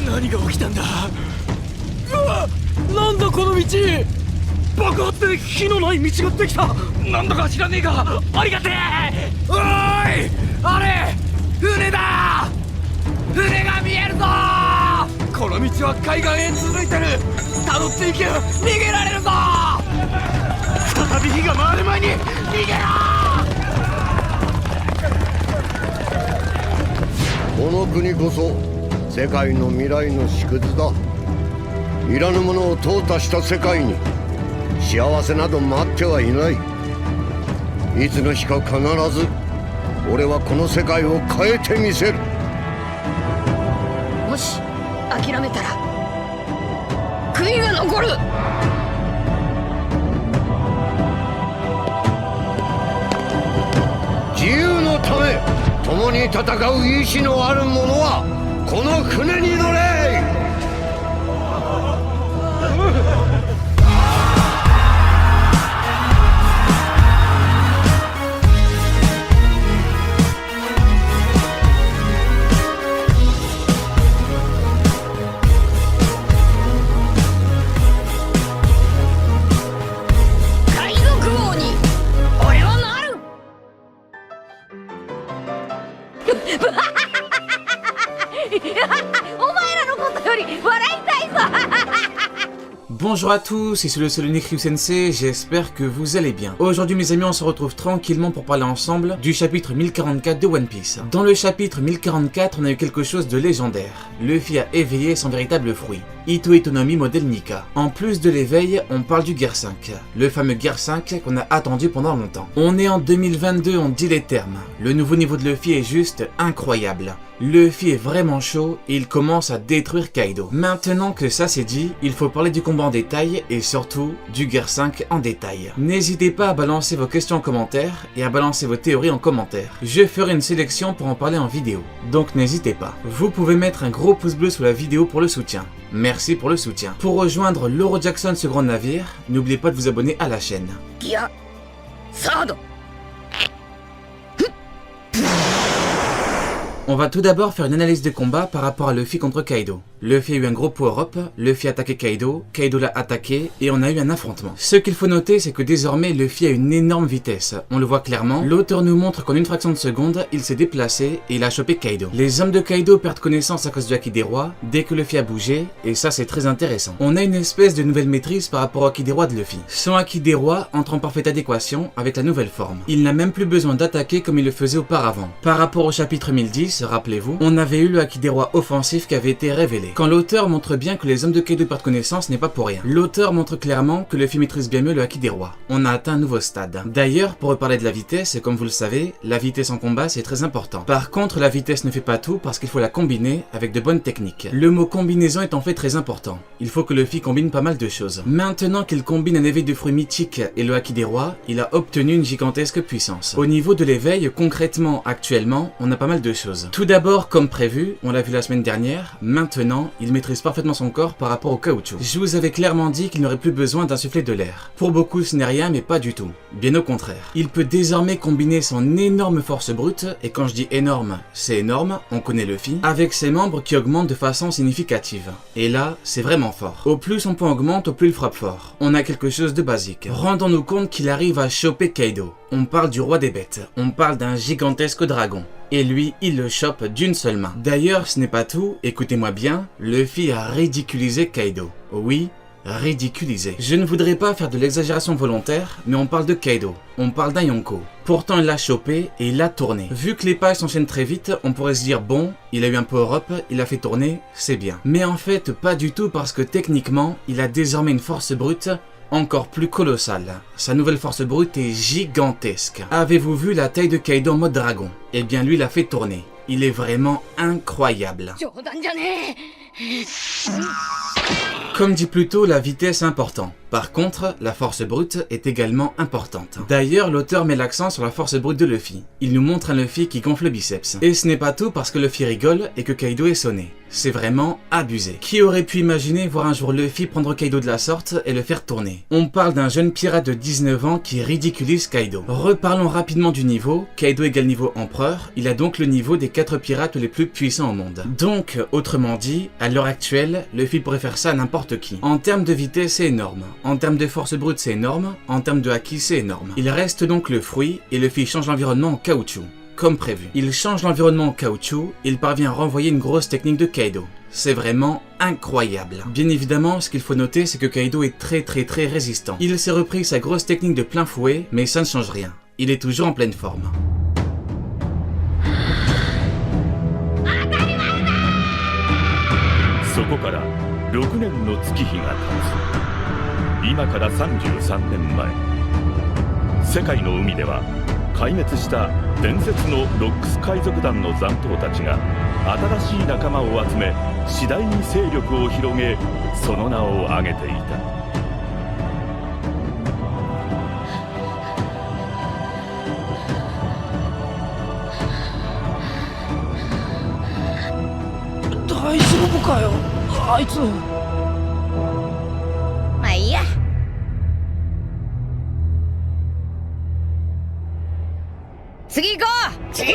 何が起きたんだ。うわ、なんだこの道。爆発で火のない道ができた。なんだか知らねえがありがてえ。おーい、あれ船だ。船が見えるぞ。この道は海岸へ続いてる。辿っていけば逃げられるぞ。再び火が回る前に逃げろ。この国こそ世界の未来の縮図だ。いらぬものを淘汰した世界に幸せなど待ってはいない。いつの日か必ず俺はこの世界を変えてみせる。もし諦めたら悔いが残る。自由のため共に戦う意志のある者はこの船に乗れ。海賊王に俺はなる。お前らのことより笑いたいぞ。Bonjour à tous, ici le seul unique Ryu Sensei, j'espère que vous allez bien. Aujourd'hui mes amis, on se retrouve tranquillement pour parler ensemble du chapitre 1044 de One Piece. Dans le chapitre 1044, on a eu quelque chose de légendaire. Luffy a éveillé son véritable fruit, Ito Itonomi modèle Nika. En plus de l'éveil, on parle du Gear 5, le fameux Gear 5 qu'on a attendu pendant longtemps. On est en 2022, on dit les termes. Le nouveau niveau de Luffy est juste incroyable. Luffy est vraiment chaud et il commence à détruire Kaido. Maintenant que ça c'est dit, il faut parler du combat en détail et surtout du Gear 5 en détail. N'hésitez pas à balancer vos questions en commentaire et à balancer vos théories en commentaire. Je ferai une sélection pour en parler en vidéo, donc n'hésitez pas. Vous pouvez mettre un gros pouce bleu sous la vidéo pour le soutien. Merci pour le soutien. Pour rejoindre l'Oro Jackson, ce grand navire, n'oubliez pas de vous abonner à la chaîne. ギアサード。 On va tout d'abord faire une analyse de combat par rapport à Luffy contre Kaido. Luffy a eu un gros power-up, Luffy a attaqué Kaido, Kaido l'a attaqué et on a eu un affrontement. Ce qu'il faut noter, c'est que désormais Luffy a une énorme vitesse. On le voit clairement, l'auteur nous montre qu'en une fraction de seconde, il s'est déplacé et il a chopé Kaido. Les hommes de Kaido perdent connaissance à cause du Haki des Rois dès que Luffy a bougé et ça c'est très intéressant. On a une espèce de nouvelle maîtrise par rapport au Haki des Rois de Luffy. Son Haki des Rois entre en parfaite adéquation avec la nouvelle forme. Il n'a même plus besoin d'attaquer comme il le faisait auparavant. Par rapport au chapitre 1010, rappelez-vous, on avait eu le Haki des Rois offensif qui avait été révélé. Quand l'auteur montre bien que les hommes de Kaido perdent connaissance n'est pas pour rien. L'auteur montre clairement que Luffy maîtrise bien mieux le Haki des Rois. On a atteint un nouveau stade. D'ailleurs, pour reparler de la vitesse, comme vous le savez, la vitesse en combat c'est très important. Par contre, la vitesse ne fait pas tout parce qu'il faut la combiner avec de bonnes techniques. Le mot combinaison est en fait très important. Il faut que Luffy combine pas mal de choses. Maintenant qu'il combine un éveil de fruits mythiques et le Haki des Rois, il a obtenu une gigantesque puissance. Au niveau de l'éveil, concrètement, actuellement, on a pas mal de choses. Tout d'abord, comme prévu, on l'a vu la semaine dernière, maintenant, il maîtrise parfaitement son corps par rapport au caoutchouc. Je vous avais clairement dit qu'il n'aurait plus besoin d'insuffler de l'air. Pour beaucoup, ce n'est rien, mais pas du tout. Bien au contraire. Il peut désormais combiner son énorme force brute, et quand je dis énorme, c'est énorme, on connaît Luffy, avec ses membres qui augmentent de façon significative. Et là, c'est vraiment fort. Au plus son point augmente, au plus il frappe fort. On a quelque chose de basique. Rendons-nous compte qu'il arrive à choper Kaido. On parle du roi des bêtes. On parle d'un gigantesque dragon. Et lui, il le chope d'une seule main. D'ailleurs, ce n'est pas tout, écoutez-moi bien, Luffy a ridiculisé Kaido. Oui, ridiculisé. Je ne voudrais pas faire de l'exagération volontaire, mais on parle de Kaido, on parle d'un Yonko. Pourtant, il l'a chopé et il l'a tourné. Vu que les pages s'enchaînent très vite, on pourrait se dire bon, il a eu un power-up, il a fait tourner, c'est bien. Mais en fait, pas du tout parce que techniquement, il a désormais une force brute encore plus colossale. Sa nouvelle force brute est gigantesque. Avez-vous vu la taille de Kaido en mode dragon? Eh bien lui l'a fait tourner. Il est vraiment incroyable. 冗談じゃねえ。Comme dit plus tôt, la vitesse est importante. Par contre, la force brute est également importante. D'ailleurs, l'auteur met l'accent sur la force brute de Luffy. Il nous montre un Luffy qui gonfle le biceps. Et ce n'est pas tout parce que Luffy rigole et que Kaido est sonné. C'est vraiment abusé. Qui aurait pu imaginer voir un jour Luffy prendre Kaido de la sorte et le faire tourner? On parle d'un jeune pirate de 19 ans qui ridiculise Kaido. Reparlons rapidement du niveau. Kaido égale niveau empereur, il a donc le niveau des 4 pirates les plus puissants au monde. Donc, autrement dit, à l'heure actuelle, Luffy pourrait faire ça à n'importe qui. En termes de vitesse, c'est énorme. En termes de force brute, c'est énorme. En termes de haki, c'est énorme. Il reste donc le fruit et Luffy change l'environnement en caoutchouc. Comme prévu. Il change l'environnement en caoutchouc et il parvient à renvoyer une grosse technique de Kaido. C'est vraiment incroyable. Bien évidemment, ce qu'il faut noter, c'est que Kaido est très résistant. Il s'est repris sa grosse technique de plein fouet, mais ça ne change rien. Il est toujours en pleine forme. そこから6年の月日が経つ。今から33年前、世界の海では壊滅した伝説のロックス海賊団の残党たちが新しい仲間を集め、次第に勢力を広げ、その名を挙げていた。大丈夫かよ、あいつ。まあいいや。次行こう。次。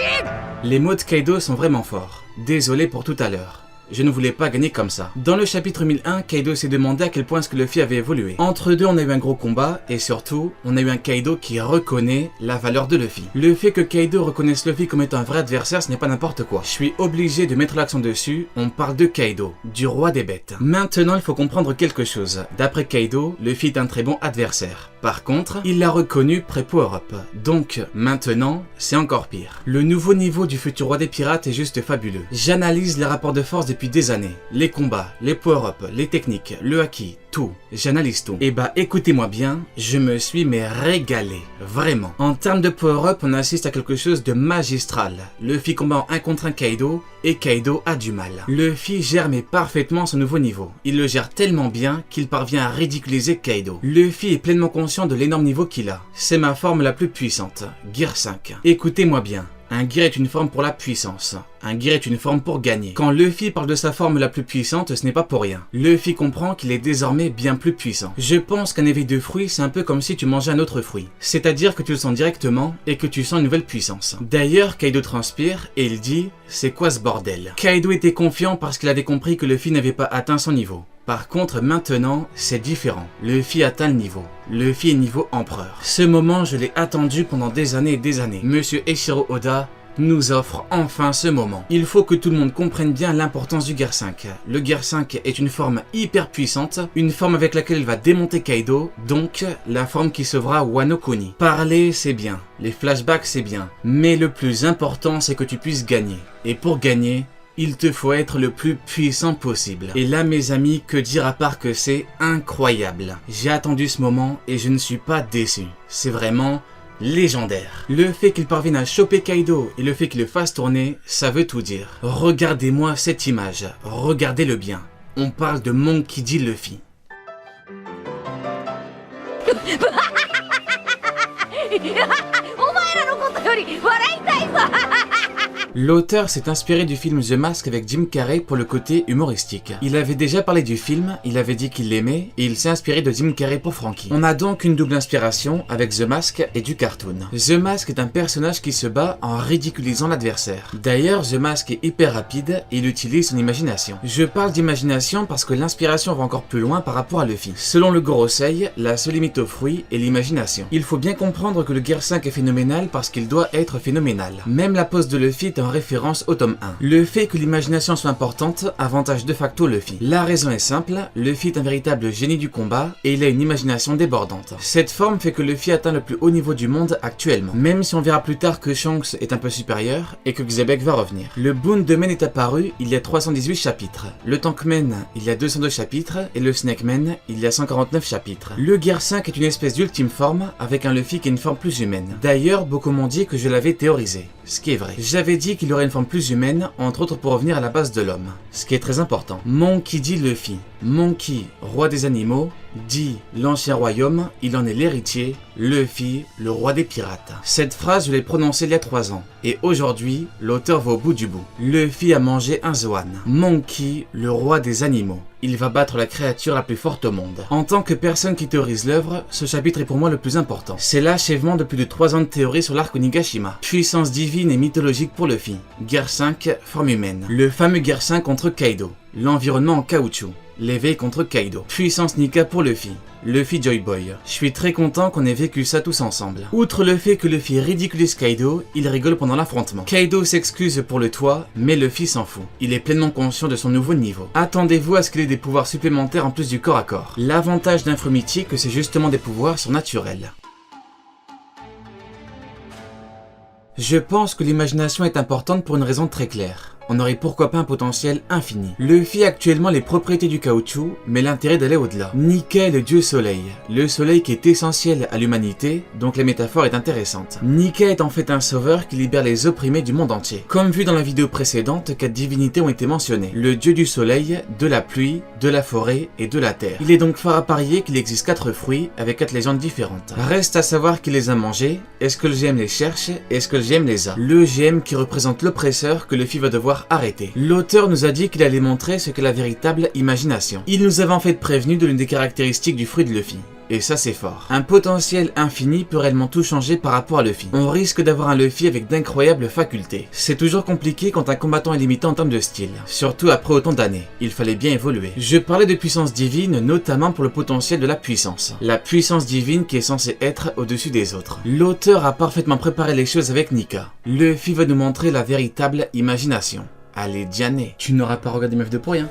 Les mots de Kaido sont vraiment forts. Désolé pour tout à l'heure. Je ne voulais pas gagner comme ça. Dans le chapitre 1001, Kaido s'est demandé à quel point ce que Luffy avait évolué. Entre deux, on a eu un gros combat, et surtout, on a eu un Kaido qui reconnaît la valeur de Luffy. Le fait que Kaido reconnaisse Luffy comme étant un vrai adversaire, ce n'est pas n'importe quoi. Je suis obligé de mettre l'accent dessus, on parle de Kaido, du roi des bêtes. Maintenant, il faut comprendre quelque chose. D'après Kaido, Luffy est un très bon adversaire. Par contre, il l'a reconnu pré-power-up. Donc, maintenant, c'est encore pire. Le nouveau niveau du futur roi des pirates est juste fabuleux. J'analyse les rapports de force depuis des années. Les combats, les power-up, les techniques, le haki, tout. J'analyse tout. Et bah écoutez-moi bien, je me suis régalé. Vraiment. En termes de power-up, on assiste à quelque chose de magistral. Luffy combat en 1 contre 1 Kaido, et Kaido a du mal. Luffy gère parfaitement son nouveau niveau. Il le gère tellement bien qu'il parvient à ridiculiser Kaido. Luffy est pleinement conscient de l'énorme niveau qu'il a. C'est ma forme la plus puissante. Gear 5. Écoutez-moi bien. Un gear est une forme pour la puissance. Un gear est une forme pour gagner. Quand Luffy parle de sa forme la plus puissante, ce n'est pas pour rien. Luffy comprend qu'il est désormais bien plus puissant. Je pense qu'un éveil de fruit, c'est un peu comme si tu mangeais un autre fruit. C'est-à-dire que tu le sens directement et que tu sens une nouvelle puissance. D'ailleurs, Kaido transpire et il dit « C'est quoi ce bordel ?» Kaido était confiant parce qu'il avait compris que Luffy n'avait pas atteint son niveau. Par contre, maintenant, c'est différent. Luffy atteint le niveau. Luffy est niveau empereur. Ce moment, je l'ai attendu pendant des années et des années. Monsieur Eiichiro Oda nous offre enfin ce moment. Il faut que tout le monde comprenne bien l'importance du Gear 5. Le Gear 5 est une forme hyper puissante, une forme avec laquelle il va démonter Kaido, donc la forme qui sauvera Wano Kuni. Parler, c'est bien. Les flashbacks, c'est bien. Mais le plus important, c'est que tu puisses gagner. Et pour gagner, il te faut être le plus puissant possible. Et là, mes amis, que dire à part que c'est incroyable. J'ai attendu ce moment et je ne suis pas déçu. C'est vraiment légendaire. Le fait qu'il parvienne à choper Kaido et le fait qu'il le fasse tourner, ça veut tout dire. Regardez-moi cette image. Regardez-le bien. On parle de Monkey D. Luffy. L'auteur s'est inspiré du film The Mask avec Jim Carrey pour le côté humoristique. Il avait déjà parlé du film, il avait dit qu'il l'aimait, et il s'est inspiré de Jim Carrey pour Frankie. On a donc une double inspiration avec The Mask et du cartoon. The Mask est un personnage qui se bat en ridiculisant l'adversaire. D'ailleurs, The Mask est hyper rapide et il utilise son imagination. Je parle d'imagination parce que l'inspiration va encore plus loin par rapport à Luffy. Selon le Gorosei, la seule limite au fruit est l'imagination. Il faut bien comprendre que le Gear 5 est phénoménal parce qu'il doit être phénoménal. Même la pose de Luffy est en référence au tome 1. Le fait que l'imagination soit importante avantage de facto Luffy. La raison est simple, Luffy est un véritable génie du combat et il a une imagination débordante. Cette forme fait que Luffy atteint le plus haut niveau du monde actuellement, même si on verra plus tard que Shanks est un peu supérieur et que Xebec va revenir. Le Boondoman est apparu il y a 318 chapitres, le Tankman il y a 202 chapitres et le Snakeman il y a 149 chapitres. Le Gear 5 est une espèce d'ultime forme avec un Luffy qui a une forme plus humaine. D'ailleurs, beaucoup m'ont dit que je l'avais théorisé, ce qui est vrai. J'avais dit qu'il aurait une forme plus humaine, entre autres pour revenir à la base de l'homme, ce qui est très important. Monkey D. Luffy. Monkey, roi des animaux. Dee, l'ancien royaume, il en est l'héritier. Luffy, le roi des pirates. Cette phrase, je l'ai prononcée il y a 3 ans. Et aujourd'hui, l'auteur va au bout du bout. Luffy a mangé un Zoan. Monkey, le roi des animaux. Il va battre la créature la plus forte au monde. En tant que personne qui théorise l'œuvre, ce chapitre est pour moi le plus important. C'est l'achèvement de plus de 3 ans de théorie sur l'arc Onigashima. Puissance divine et mythologique pour Luffy. Guerre 5, forme humaine. Le fameux Guerre 5 contre Kaido. L'environnement en caoutchouc. L'éveil contre Kaido. Puissance Nika pour Luffy. Luffy Joy Boy. Je suis très content qu'on ait vécu ça tous ensemble. Outre le fait que Luffy ridiculise Kaido, il rigole pendant l'affrontement. Kaido s'excuse pour le toit, mais Luffy s'en fout. Il est pleinement conscient de son nouveau niveau. Attendez-vous à ce qu'il ait des pouvoirs supplémentaires en plus du corps à corps. L'avantage d'un fruit mythique, c'est justement des pouvoirs surnaturels. Je pense que l'imagination est importante pour une raison très claire. On aurait pourquoi pas un potentiel infini. Luffy a actuellement les propriétés du caoutchouc, mais l'intérêt d'aller au-delà. Nika est le dieu soleil. Le soleil qui est essentiel à l'humanité, donc la métaphore est intéressante. Nika est en fait un sauveur qui libère les opprimés du monde entier. Comme vu dans la vidéo précédente, 4 divinités ont été mentionnées. Le dieu du soleil, de la pluie, de la forêt et de la terre. Il est donc fort à parier qu'il existe 4 fruits avec 4 légendes différentes. Reste à savoir qui les a mangés. Est-ce que le GM les cherche? Est-ce que le GM les a? Le GM qui représente l'oppresseur que Luffy va devoir arrêter. L'auteur nous a dit qu'il allait montrer ce qu'est la véritable imagination. Il nous avait en fait prévenu de l'une des caractéristiques du fruit de Luffy. Et ça c'est fort. Un potentiel infini peut réellement tout changer par rapport à Luffy. On risque d'avoir un Luffy avec d'incroyables facultés. C'est toujours compliqué quand un combattant est limité en termes de style. Surtout après autant d'années. Il fallait bien évoluer. Je parlais de puissance divine notamment pour le potentiel de la puissance. La puissance divine qui est censée être au-dessus des autres. L'auteur a parfaitement préparé les choses avec Nika. Luffy va nous montrer la véritable imagination. Allez, Diane, tu n'auras pas regardé Meuf de pour rien.